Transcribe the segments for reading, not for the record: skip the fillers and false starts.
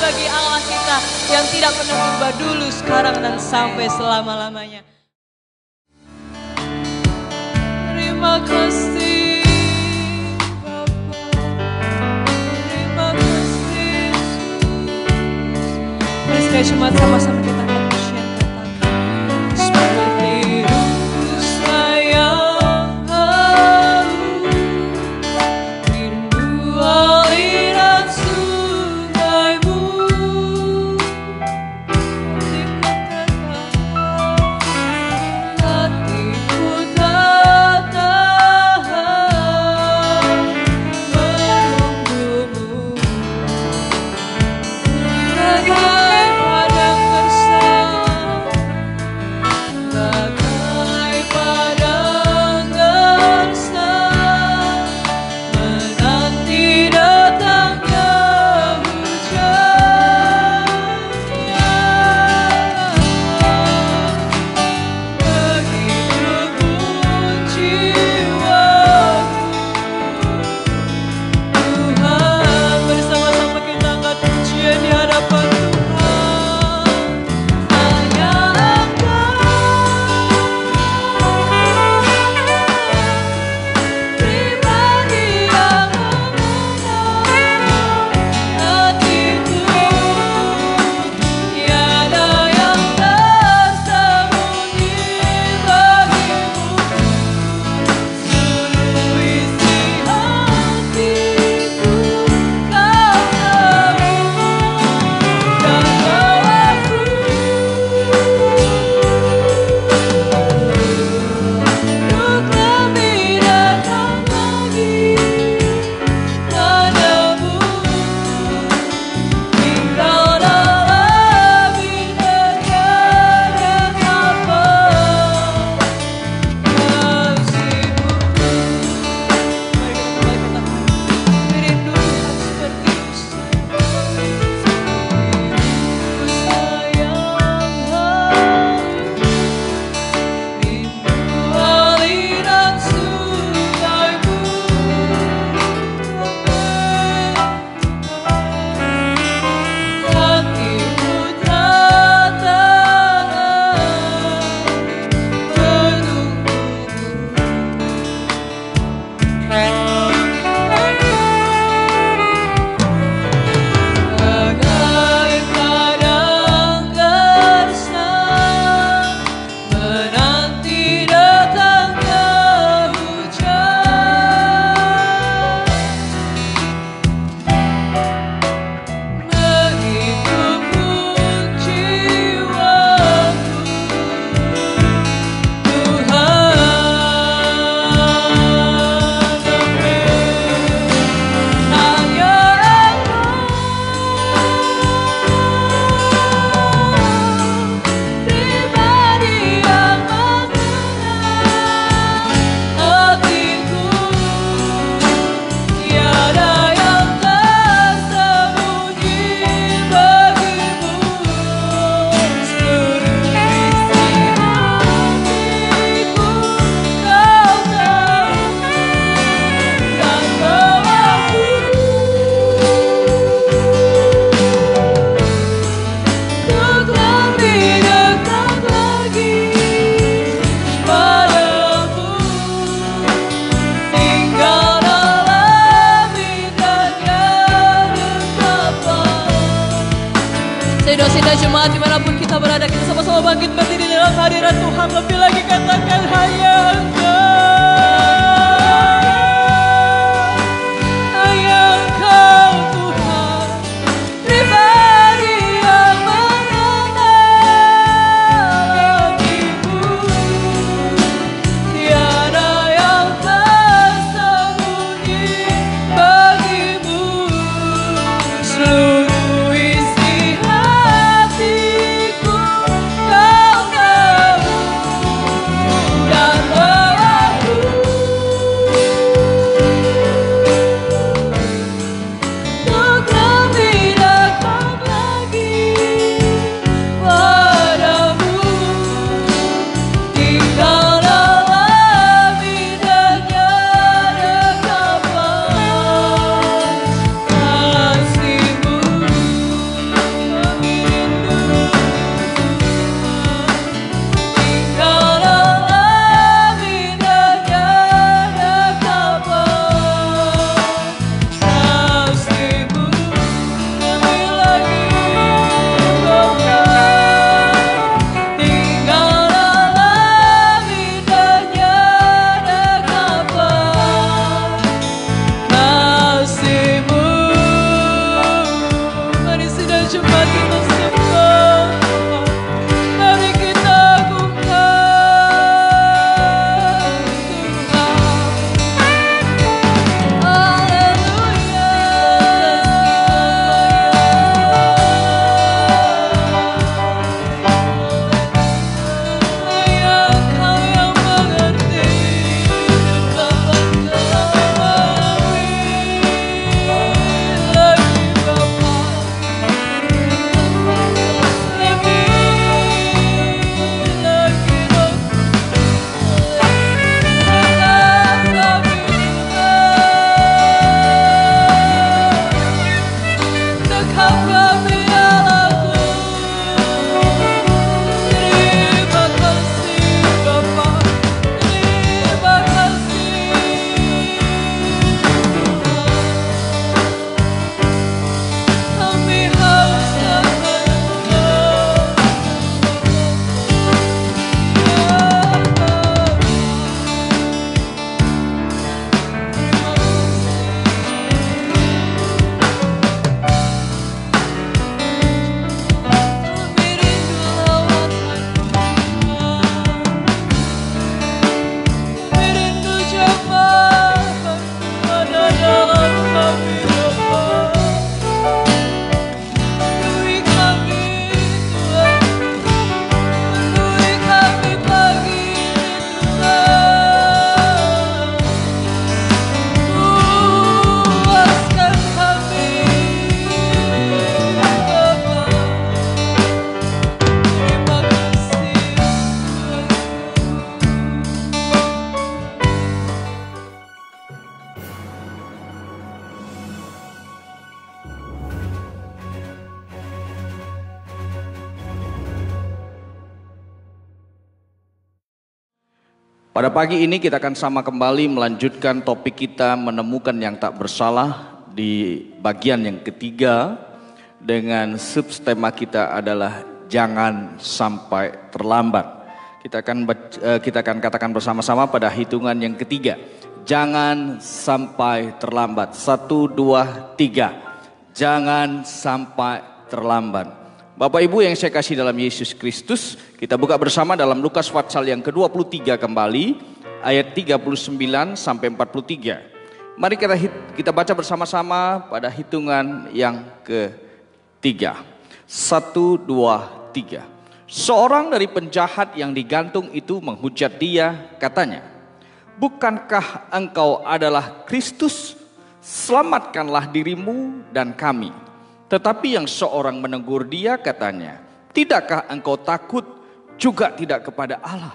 bagi Allah kita yang tidak pernah berubah dulu, sekarang, dan sampai selama-lamanya. Terima kasih Bapa, terima kasih Yesus. Mari sekali jemaat sama-sama kita akan bersyukur. Seperti rusa yang haus, rindu aliran sungaimu, hatiku tak tahan menunggumu. Bagai padang gersang, bagai padang gersang, menanti datangnya hujan. Begitu pun jiwaku, Tuhan, bersama-sama kita angkat pujian di hadapan Tuhan. Hanya Engkau, pribadi yang memenangkan hatiku. Tiada yang tersembunyi bagimu, seluruh isi hatiku Kau tahu, dan bawaku untuk lebih dekat lagi padamu. Tinggal dalam indah apa kasih-Mu. Mari kita kembali katakan, rindu Tuhan seperti rusa yang haus, rindu aliran sungaimu. Hatiku tak tahan menunggumu. Bagai padang gersang, menanti datangnya hujan. Begitu pun jiwaku, Tuhan, hanya Engkau, pribadi yang memenangkan hatiku. Tiada yang tersembunyi bagimu, seluruh isi hatiku Kau tahu, dan bawaku untuk lebih dekat lagi padamu. Tinggal dalam indahnya dekapan. Saudara-saudara jemaat dimanapun kita berada, kita sama-sama bangkit berdiri dalam hadirat Tuhan. Lebih lagi katakan, hanya Engkau Tuhan, pribadi yang mengenal hatiku. Tiada yang tersembunyi bagimu, seluruh isi hatiku Kau tahu, dan bawaku Pada pagi ini kita akan sama kembali melanjutkan topik kita menemukan yang tak bersalah di bagian yang ketiga dengan subtema kita adalah jangan sampai terlambat. Kita akan katakan bersama-sama pada hitungan yang ketiga. Jangan sampai terlambat. 1, 2, 3. Jangan sampai terlambat. Bapak Ibu yang saya kasih dalam Yesus Kristus, kita buka bersama dalam Lukas pasal yang ke-23 kembali, ayat 39 sampai 43. Mari kita baca bersama-sama pada hitungan yang ketiga. 1, 2, 3. Seorang dari penjahat yang digantung itu menghujat dia, katanya, "Bukankah engkau adalah Kristus? Selamatkanlah dirimu dan kami." Tetapi yang seorang menegur dia, katanya, "Tidakkah engkau takut juga tidak kepada Allah,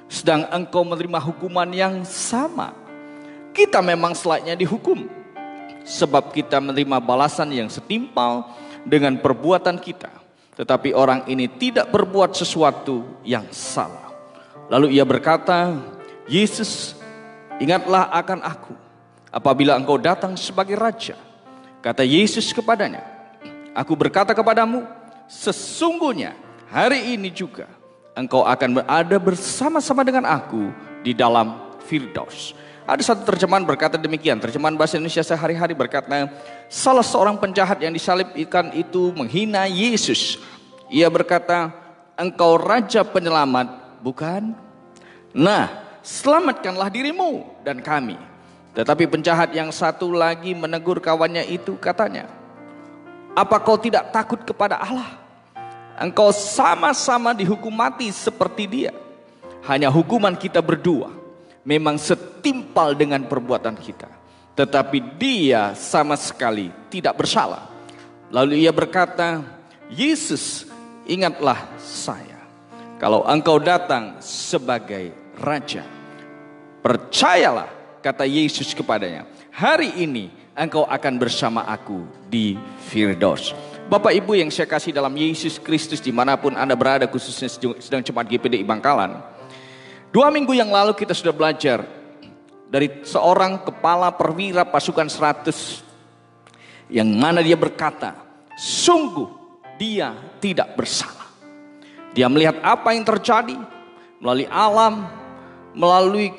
sedang engkau menerima hukuman yang sama? Kita memang selayaknya dihukum, sebab kita menerima balasan yang setimpal dengan perbuatan kita. Tetapi orang ini tidak berbuat sesuatu yang salah." Lalu ia berkata, "Yesus, ingatlah akan aku apabila engkau datang sebagai raja." Kata Yesus kepadanya, "Aku berkata kepadamu, sesungguhnya hari ini juga engkau akan berada bersama-sama dengan aku di dalam Firdaus." Ada satu terjemahan berkata demikian, terjemahan bahasa Indonesia sehari-hari berkata, salah seorang penjahat yang disalibkan itu menghina Yesus. Ia berkata, "Engkau raja penyelamat, bukan? Nah, selamatkanlah dirimu dan kami." Tetapi penjahat yang satu lagi menegur kawannya itu, katanya, "Apa kau tidak takut kepada Allah? Engkau sama-sama dihukum mati seperti dia. Hanya hukuman kita berdua memang setimpal dengan perbuatan kita. Tetapi dia sama sekali tidak bersalah." Lalu ia berkata, "Yesus, ingatlah saya kalau engkau datang sebagai raja." "Percayalah," kata Yesus kepadanya, "hari ini engkau akan bersama aku di Firdaus." Bapak Ibu yang saya kasih dalam Yesus Kristus dimanapun Anda berada, khususnya sedang jemaat GPDI Bangkalan. 2 minggu yang lalu kita sudah belajar dari seorang kepala perwira pasukan 100 yang mana dia berkata, sungguh dia tidak bersalah. Dia melihat apa yang terjadi melalui alam, melalui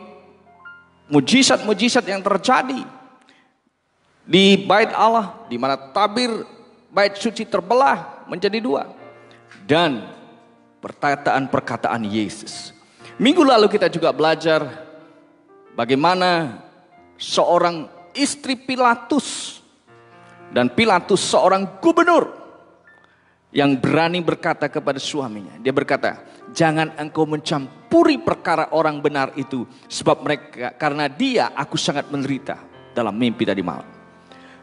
mujizat-mujizat yang terjadi di bait Allah, di mana tabir bait suci terbelah menjadi 2, dan perkataan-perkataan Yesus. Minggu lalu kita juga belajar bagaimana seorang istri Pilatus, dan Pilatus seorang gubernur yang berani berkata kepada suaminya. Dia berkata, "Jangan engkau mencampuri perkara orang benar itu, sebab karena dia aku sangat menderita," dalam mimpi tadi malam.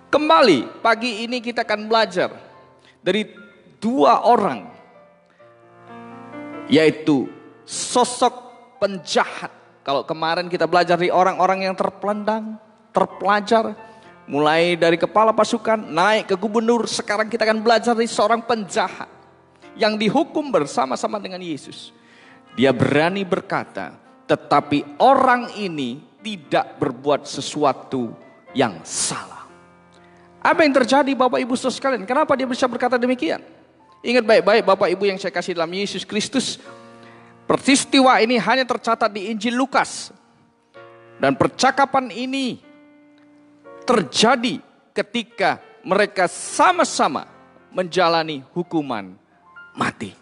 Kembali pagi ini kita akan belajar dari 2 orang, yaitu sosok penjahat. Kalau kemarin kita belajar dari orang-orang yang terpelajar, mulai dari kepala pasukan naik ke gubernur, sekarang kita akan belajar dari seorang penjahat yang dihukum bersama-sama dengan Yesus. Dia berani berkata, tetapi orang ini tidak berbuat sesuatu yang salah. Apa yang terjadi Bapak Ibu Saudara sekalian? Kenapa dia bisa berkata demikian? Ingat baik-baik Bapak Ibu yang saya kasih dalam Yesus Kristus. Peristiwa ini hanya tercatat di Injil Lukas. Dan percakapan ini terjadi ketika mereka sama-sama menjalani hukuman mati.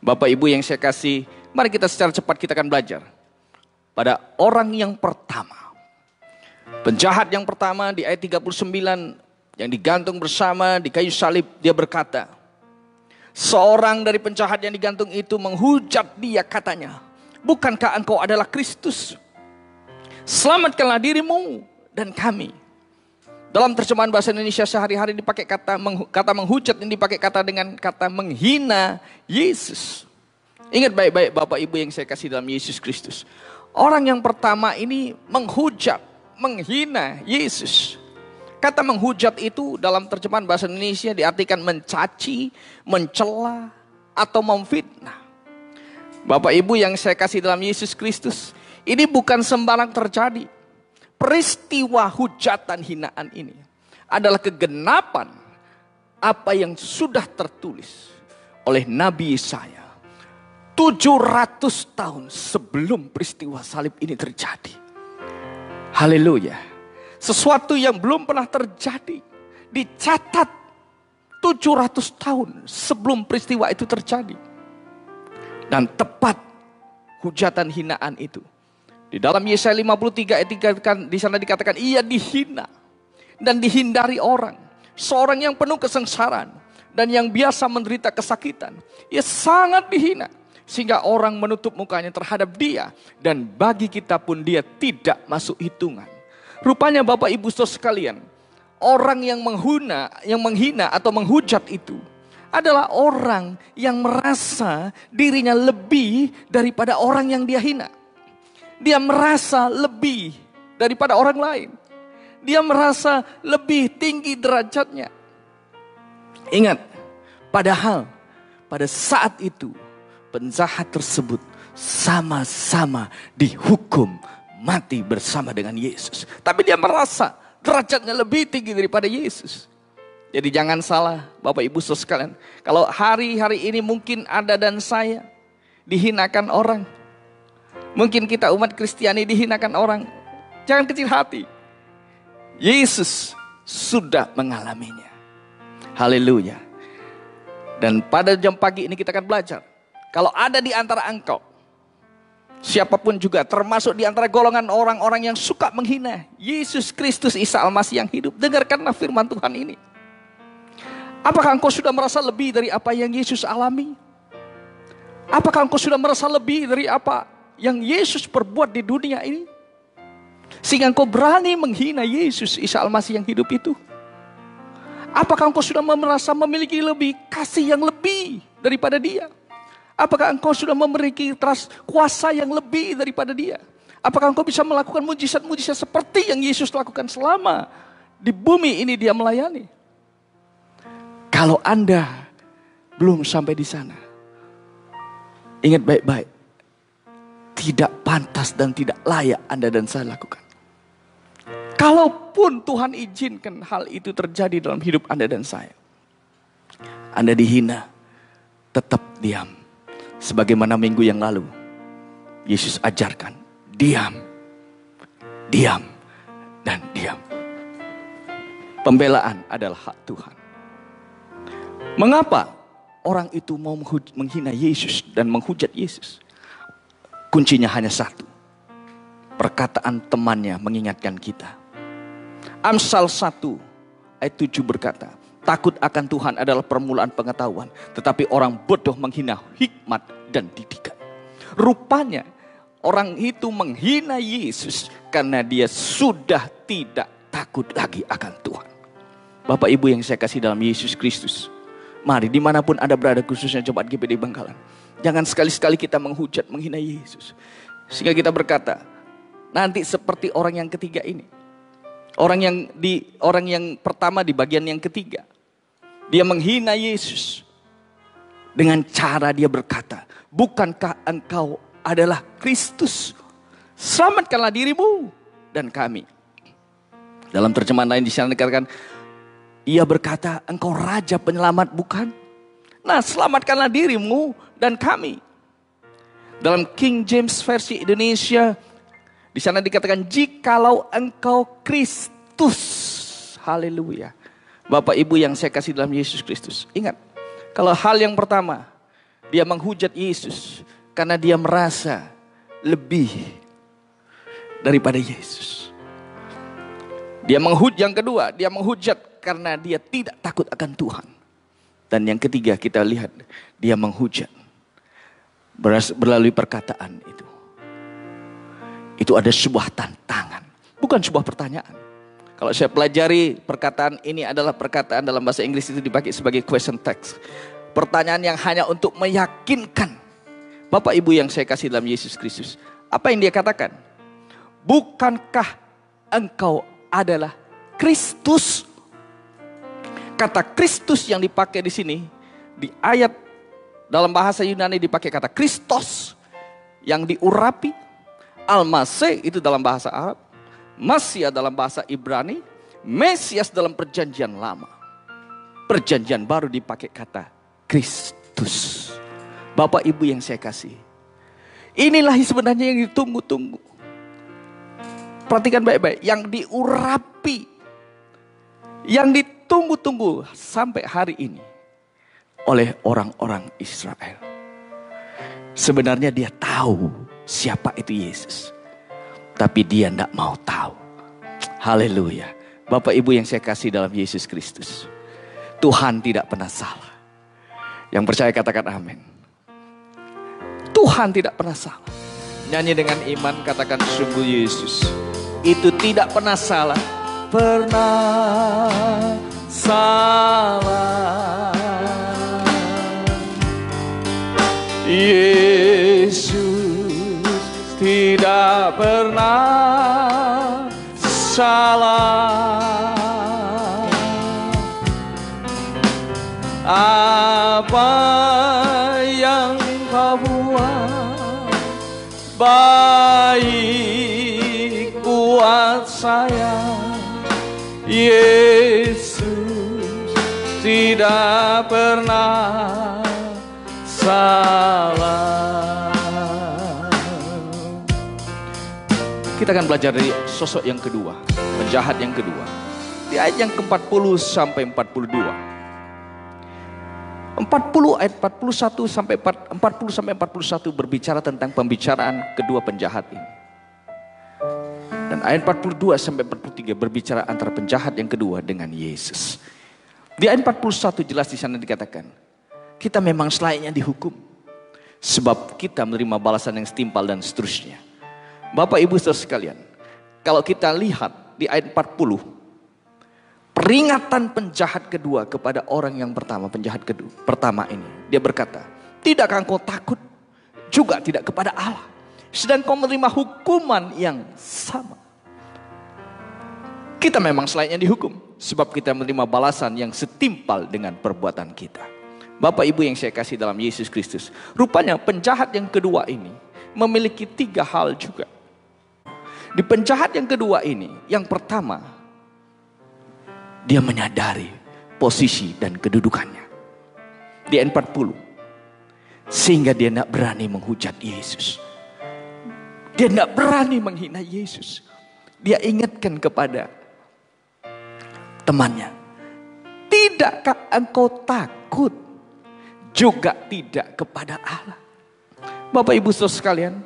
Bapak Ibu yang saya kasih, mari kita secara cepat kita akan belajar. Pada orang yang pertama. Penjahat yang pertama di ayat 39 yang digantung bersama di kayu salib, dia berkata, seorang dari penjahat yang digantung itu menghujat dia, katanya, "Bukankah engkau adalah Kristus? Selamatkanlah dirimu dan kami." Dalam terjemahan bahasa Indonesia sehari-hari dipakai kata menghujat, ini dipakai kata dengan kata menghina Yesus. Ingat baik-baik Bapak Ibu yang saya kasih dalam Yesus Kristus. Orang yang pertama ini menghujat, menghina Yesus. Kata menghujat itu dalam terjemahan bahasa Indonesia diartikan mencaci, mencela, atau memfitnah. Bapak Ibu yang saya kasih dalam Yesus Kristus, Ini bukan sembarang terjadi. Peristiwa hujatan hinaan ini adalah kegenapan apa yang sudah tertulis oleh Nabi Yesaya 700 tahun sebelum peristiwa salib ini terjadi. Haleluya. Sesuatu yang belum pernah terjadi dicatat 700 tahun sebelum peristiwa itu terjadi. Dan tepat hujatan hinaan itu. Di dalam Yesaya 53 ayat 3 di sana dikatakan ia dihina dan dihindari orang. Seorang yang penuh kesengsaraan dan yang biasa menderita kesakitan. Ia sangat dihina sehingga orang menutup mukanya terhadap dia. Dan bagi kita pun dia tidak masuk hitungan. Rupanya Bapak Ibu Saudara sekalian, orang yang menghina atau menghujat itu adalah orang yang merasa dirinya lebih daripada orang yang dia hina. Dia merasa lebih daripada orang lain. Dia merasa lebih tinggi derajatnya. Ingat, padahal pada saat itu penjahat tersebut sama-sama dihukum mati bersama dengan Yesus. Tapi dia merasa derajatnya lebih tinggi daripada Yesus. Jadi jangan salah Bapak Ibu Saudara sekalian. Kalau hari-hari ini mungkin Anda dan saya dihinakan orang. Mungkin kita umat Kristiani dihinakan orang. Jangan kecil hati. Yesus sudah mengalaminya. Haleluya. Dan pada jam pagi ini kita akan belajar. Kalau ada di antara engkau, siapapun juga termasuk di antara golongan orang-orang yang suka menghina Yesus Kristus Isa Al-Masih yang hidup. Dengarkanlah firman Tuhan ini. Apakah engkau sudah merasa lebih dari apa yang Yesus alami? Apakah engkau sudah merasa lebih dari apa yang Yesus perbuat di dunia ini? Sehingga engkau berani menghina Yesus Isa Al-Masih yang hidup itu. Apakah engkau sudah merasa memiliki lebih kasih yang lebih daripada dia? Apakah engkau sudah memiliki kuasa yang lebih daripada dia? Apakah engkau bisa melakukan mujizat-mujizat seperti yang Yesus lakukan selama di bumi ini dia melayani? Kalau Anda belum sampai di sana, ingat baik-baik. Tidak pantas dan tidak layak Anda dan saya lakukan. Kalaupun Tuhan izinkan hal itu terjadi dalam hidup Anda dan saya, Anda dihina, tetap diam. Sebagaimana minggu yang lalu, Yesus ajarkan, diam, diam, dan diam. Pembelaan adalah hak Tuhan. Mengapa orang itu mau menghina Yesus dan menghujat Yesus? Kuncinya hanya satu. Perkataan temannya mengingatkan kita. Amsal 1 ayat 7 berkata, takut akan Tuhan adalah permulaan pengetahuan, tetapi orang bodoh menghina hikmat dan didikan. Rupanya orang itu menghina Yesus karena dia sudah tidak takut lagi akan Tuhan. Bapak Ibu yang saya kasih dalam Yesus Kristus, mari dimanapun Anda berada, khususnya Jemaat GPD Bangkalan, jangan sekali-sekali kita menghujat, menghina Yesus. Sehingga kita berkata, nanti seperti orang yang ketiga ini. Orang yang pertama di bagian yang ketiga. Dia menghina Yesus. Dengan cara dia berkata, bukankah engkau adalah Kristus? Selamatkanlah dirimu dan kami. Dalam terjemahan lain di sana dikatakan, ia berkata, engkau Raja Penyelamat bukan? Nah, selamatkanlah dirimu dan kami. Dalam King James versi Indonesia, di sana dikatakan, jikalau engkau Kristus. Haleluya. Bapak Ibu yang saya kasih dalam Yesus Kristus. Ingat, kalau hal yang pertama, dia menghujat Yesus karena dia merasa lebih daripada Yesus. Yang kedua, dia menghujat karena dia tidak takut akan Tuhan. Dan yang ketiga kita lihat, dia menghujat melalui perkataan itu. Itu ada sebuah tantangan, bukan sebuah pertanyaan. Kalau saya pelajari perkataan ini adalah perkataan dalam bahasa Inggris itu dipakai sebagai question text. Pertanyaan yang hanya untuk meyakinkan. Bapak Ibu yang saya kasih dalam Yesus Kristus. Apa yang dia katakan? Bukankah engkau adalah Kristus? Kata Kristus yang dipakai di sini, di ayat dalam bahasa Yunani dipakai kata Kristos, yang diurapi Al-Masih itu dalam bahasa Arab, Masia dalam bahasa Ibrani, Mesias dalam perjanjian lama. Perjanjian baru dipakai kata Kristus. Bapak Ibu yang saya kasih, inilah sebenarnya yang ditunggu-tunggu. Perhatikan baik-baik, yang diurapi, yang ditunggu-tunggu sampai hari ini oleh orang-orang Israel. Sebenarnya dia tahu siapa itu Yesus, tapi dia tidak mau tahu. Haleluya. Bapak Ibu yang saya kasih dalam Yesus Kristus, Tuhan tidak pernah salah. Yang percaya katakan amin. Tuhan tidak pernah salah. Nyanyi dengan iman, katakan sungguh Yesus itu tidak pernah salah. Pernah salah. Yesus tidak pernah salah. Apa yang kau buat baik buat saya, Yesus tidak pernah salah. Kita akan belajar dari sosok yang kedua, penjahat yang kedua. Di ayat yang ke-40 sampai 42. 40 ayat 41 sampai 41 berbicara tentang pembicaraan kedua penjahat ini. Dan ayat 42 sampai 43 berbicara antara penjahat yang kedua dengan Yesus. Di ayat 41 jelas di sana dikatakan, kita memang selayaknya dihukum sebab kita menerima balasan yang setimpal dan seterusnya. Bapak Ibu Saudara sekalian, kalau kita lihat di ayat 40, peringatan penjahat kedua kepada orang yang pertama, penjahat kedua pertama ini, dia berkata, tidakkah engkau takut juga tidak kepada Allah, sedang kau menerima hukuman yang sama. Kita memang selayaknya dihukum sebab kita menerima balasan yang setimpal dengan perbuatan kita. Bapak Ibu yang saya kasih dalam Yesus Kristus, rupanya penjahat yang kedua ini memiliki 3 hal juga. Di penjahat yang kedua ini, yang pertama, dia menyadari posisi dan kedudukannya. Di ayat 40, sehingga dia tidak berani menghujat Yesus. Dia tidak berani menghina Yesus. Dia ingatkan kepada temannya, tidakkah engkau takut juga tidak kepada Allah? Bapak Ibu Saudara sekalian,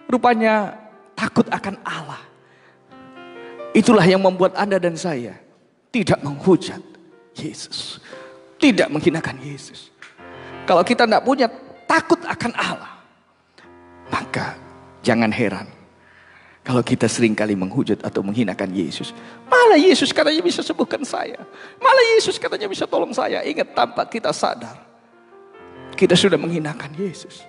rupanya takut akan Allah, itulah yang membuat Anda dan saya tidak menghujat Yesus, tidak menghinakan Yesus. Kalau kita tidak punya takut akan Allah, maka jangan heran kalau kita seringkali menghujat atau menghinakan Yesus. Malah Yesus katanya bisa sembuhkan saya, malah Yesus katanya bisa tolong saya. Ingat, tanpa kita sadar, kita sudah menghinakan Yesus.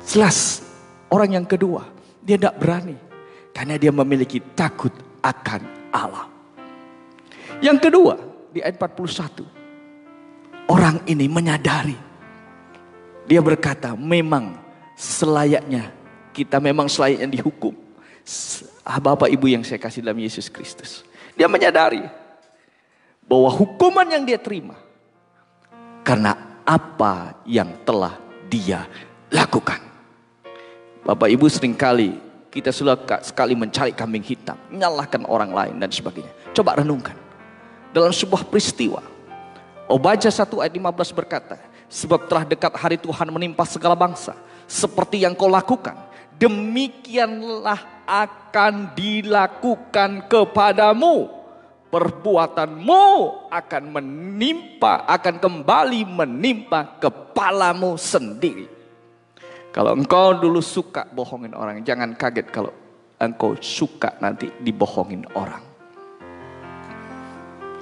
Jelas orang yang kedua, dia tidak berani karena dia memiliki takut akan Allah. Yang kedua, di ayat 41, orang ini menyadari. Dia berkata, memang selayaknya, kita memang selayaknya dihukum. Bapak Ibu yang saya kasih dalam Yesus Kristus, dia menyadari bahwa hukuman yang dia terima karena apa yang telah dia lakukan. Bapak Ibu, seringkali kita suka sekali mencari kambing hitam, menyalahkan orang lain dan sebagainya. Coba renungkan. Dalam sebuah peristiwa, Obaja 1 ayat 15 berkata, sebab telah dekat hari Tuhan menimpa segala bangsa, seperti yang kau lakukan, demikianlah akan dilakukan kepadamu. Perbuatanmu akan menimpa, akan kembali menimpa kepalamu sendiri. Kalau engkau dulu suka bohongin orang, jangan kaget kalau engkau suka nanti dibohongin orang.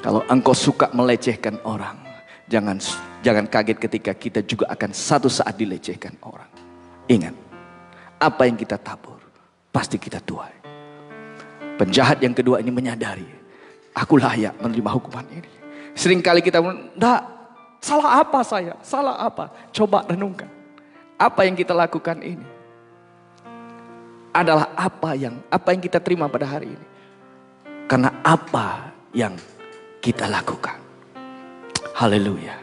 Kalau engkau suka melecehkan orang, jangan kaget ketika kita juga akan satu saat dilecehkan orang. Ingat, apa yang kita tabur, pasti kita tuai. Penjahat yang kedua ini menyadari, aku layak menerima hukuman ini. Seringkali kita enggak, salah apa saya? Salah apa? Coba renungkan. Apa yang kita lakukan ini? adalah apa yang kita terima pada hari ini. Karena apa yang kita lakukan. Haleluya.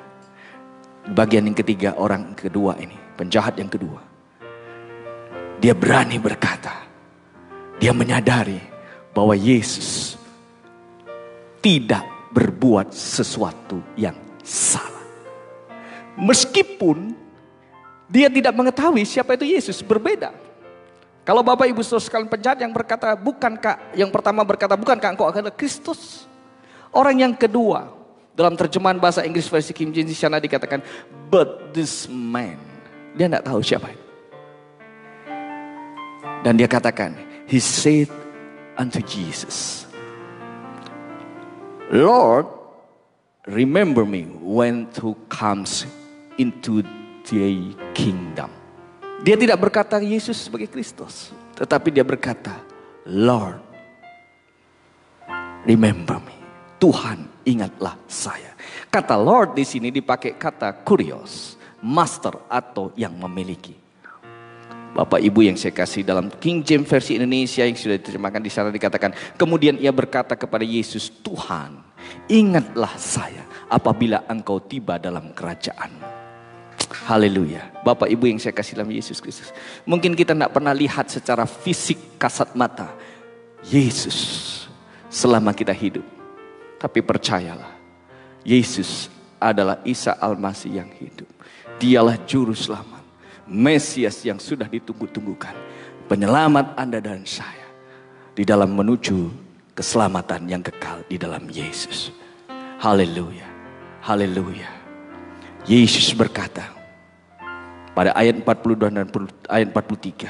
Bagian yang ketiga, orang kedua ini, penjahat yang kedua. Dia berani berkata, dia menyadari bahwa Yesus tidak berbuat sesuatu yang salah. Meskipun dia tidak mengetahui siapa itu Yesus, berbeda. Kalau Bapak Ibu Saudara sekalian, penjahat yang berkata, yang pertama berkata, bukankah engkau adalah Kristus? Orang yang kedua, dalam terjemahan bahasa Inggris versi King James di sana dikatakan, but this man, dia tidak tahu siapa itu. Dan dia katakan, he said unto Jesus, Lord, remember me when thou comes into thy kingdom. Dia tidak berkata Yesus sebagai Kristus, tetapi dia berkata, Lord, remember me. Tuhan, ingatlah saya. Kata Lord di sini dipakai kata kurios, master atau yang memiliki. Bapak Ibu yang saya kasih, dalam King James versi Indonesia yang sudah diterjemahkan di sana dikatakan, kemudian ia berkata kepada Yesus, Tuhan, ingatlah saya apabila engkau tiba dalam kerajaan. Haleluya. Bapak Ibu yang saya kasih dalam Yesus Kristus, mungkin kita tidak pernah lihat secara fisik kasat mata Yesus selama kita hidup. Tapi percayalah, Yesus adalah Isa Al-Masih yang hidup. Dialah juru selamat, Mesias yang sudah ditunggu-tunggukan, penyelamat Anda dan saya di dalam menuju keselamatan yang kekal di dalam Yesus. Haleluya. Haleluya. Yesus berkata pada ayat 42 dan ayat 43.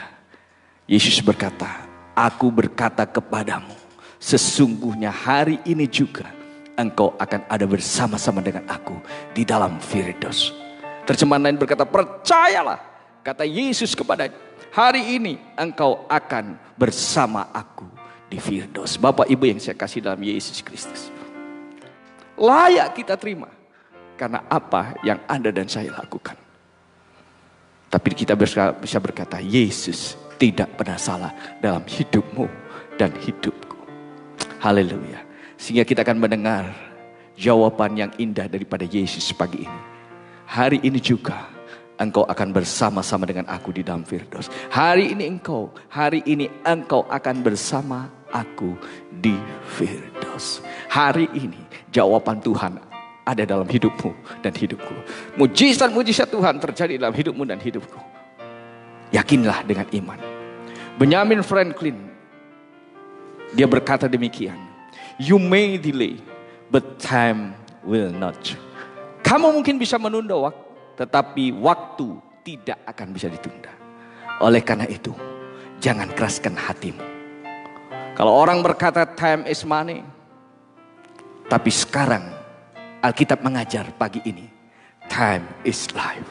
Yesus berkata, aku berkata kepadamu, sesungguhnya hari ini juga engkau akan ada bersama-sama dengan aku di dalam Firdaus. Terjemahan lain berkata, percayalah, kata Yesus kepadanya, hari ini engkau akan bersama aku di Firdaus. Bapak Ibu yang saya kasih dalam Yesus Kristus, layak kita terima karena apa yang Anda dan saya lakukan. Tapi kita bisa berkata, Yesus tidak pernah salah dalam hidupmu dan hidupku. Haleluya. Sehingga kita akan mendengar jawaban yang indah daripada Yesus pagi ini. Hari ini juga engkau akan bersama-sama dengan aku di dalam Firdaus. Hari ini engkau akan bersama aku di Firdaus. Hari ini jawaban Tuhan ada dalam hidupmu dan hidupku. Mujizat-mujizat Tuhan terjadi dalam hidupmu dan hidupku. Yakinlah dengan iman. Benjamin Franklin, dia berkata demikian. You may delay, but time will not. Kamu mungkin bisa menunda waktu, tetapi waktu tidak akan bisa ditunda. Oleh karena itu, jangan keraskan hatimu. Kalau orang berkata time is money, tapi sekarang Alkitab mengajar pagi ini, time is life.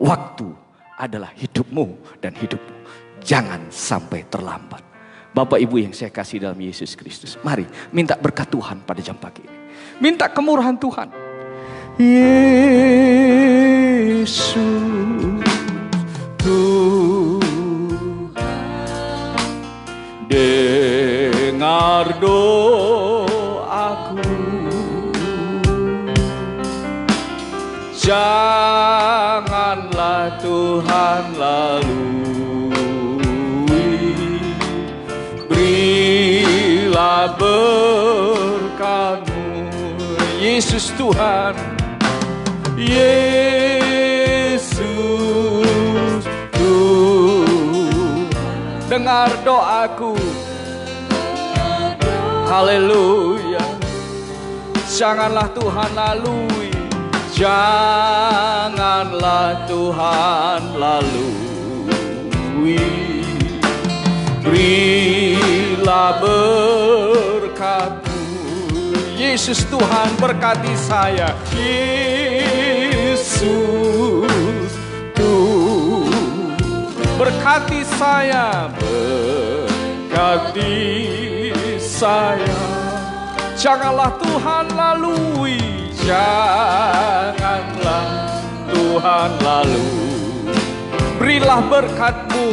Waktu adalah hidupmu dan hidupmu. Jangan sampai terlambat. Bapak Ibu yang saya kasih dalam Yesus Kristus, mari minta berkat Tuhan pada jam pagi ini. Minta kemurahan Tuhan. Yesus Tuhan, dengar doaku. Janganlah Tuhan lalui, berilah berkat-Mu. Yesus Tuhan, Yesus Tuhan, dengar doaku. Haleluya. Janganlah Tuhan lalui, janganlah Tuhan lalui, berilah berkat-Mu. Yesus Tuhan, berkati saya. Yesus Tuhan, berkati saya, berkati saya. Janganlah Tuhan lalui, janganlah Tuhan lalu. Berilah berkat-Mu,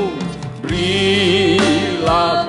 berilah